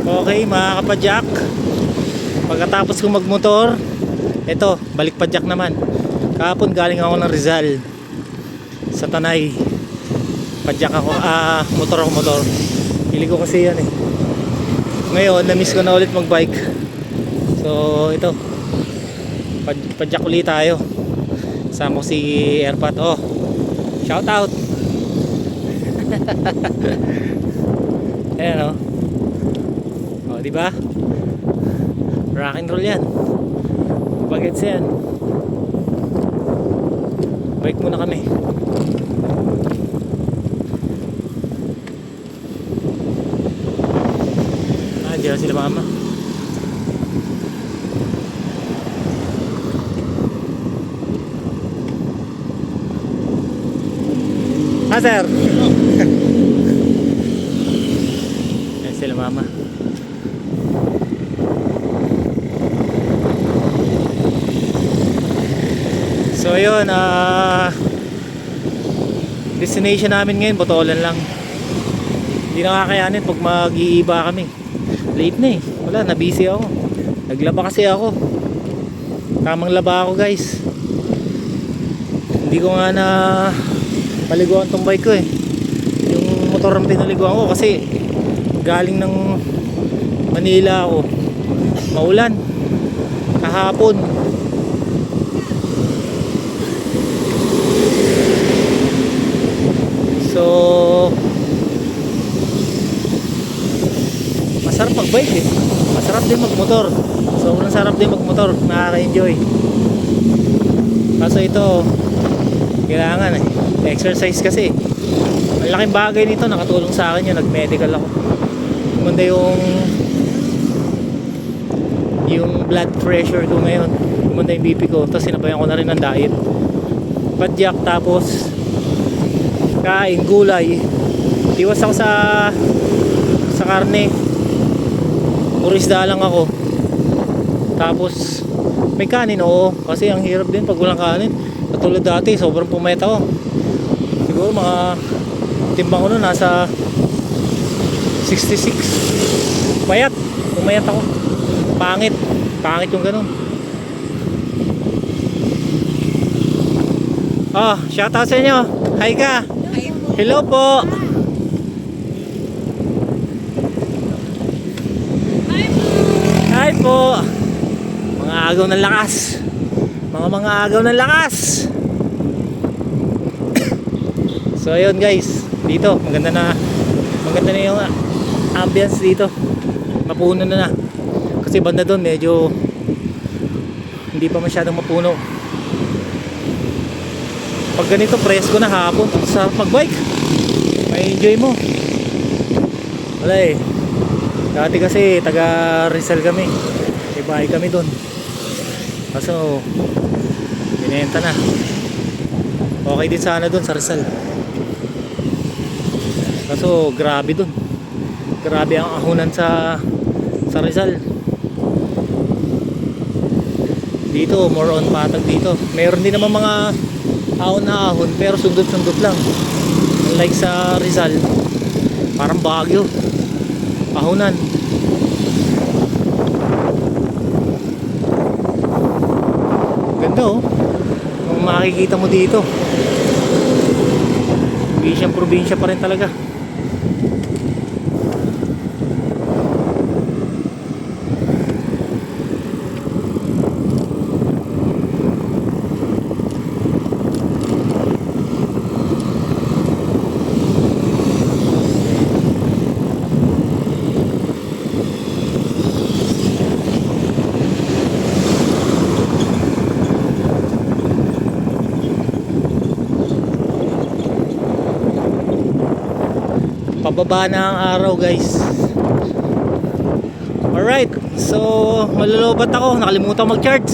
Okay mga kapadyak, pagkatapos kong magmotor, eto, balik padyak naman. Kahapon galing ako ng Rizal sa Tanay. Padyak ako, motor. Pili ko kasi yan eh. Ngayon, na-miss ko na ulit magbike. So, ito. Padyak ulit tayo. Sama ko si Airpat. Oh, shout out. Ayan oh. Oh, di ba? Rock and roll yan. Bagets yan. Bike muna kami. Diyan sila mama. Sir. Diyan sila mama. So ayun, destination namin ngayon Botolan lang. Hindi nakakayanin pag mag-iiba kami. Late na eh. Wala, na-busy ako. Naglaba kasi ako. Tamang laba ako guys. Hindi ko nga na paliguan tong bike ko eh. Yung motor ang pinaliguan ko kasi galing ng Manila ako. Maulan. Kahapon. So masarap mag-bike eh. Masarap din mag-motor. Sobrang sarap din mag-motor. Nakaka-enjoy. Kaso ito, kailangan eh. Exercise kasi. Ang laking bagay nito. Nakatulong sa akin yun. Nag-medical ako. Kumanda yung blood pressure ko ngayon. Kumanda yung BP ko. Tapos sinabayan ko na rin ng diet. Padyak tapos kain, gulay. Iwas ako sa karne. Urisda lang ako. Tapos may kanin, oo. Kasi ang hirap din pag walang kanin. Katulad dati, sobrang pumayat ako. Siguro mga timbang ko nun nasa 66. Pumayat ako. Pangit yung ganun. Oh, shoutout sa inyo. Hi ka. Hello po. Hi po. Mga agaw ng lakas. Mga agaw ng lakas. So ayun guys, dito maganda na yung ambience dito. Mapuno na. Kasi banda doon medyo hindi pa masyadong mapuno. Pag ganito presko na hapon, sarap mag-bike. May enjoy mo. Wala eh. Dati kasi taga Rizal kami. May bahay kami doon. Kaso binenta na. Okay din sana doon sa Rizal. Kaso grabe doon. Grabe ang ahunan sa Rizal. Dito more on patag dito. Meron din naman mga ahon na ahon pero sundot-sundot lang. Like sa Rizal, parang Baguio. Ahunan. Ganda oh. Kung makikita mo dito, probinsya pa rin talaga. Pababa na ang araw guys. Alright, so malulubat ako. Nakalimutan mag-charge.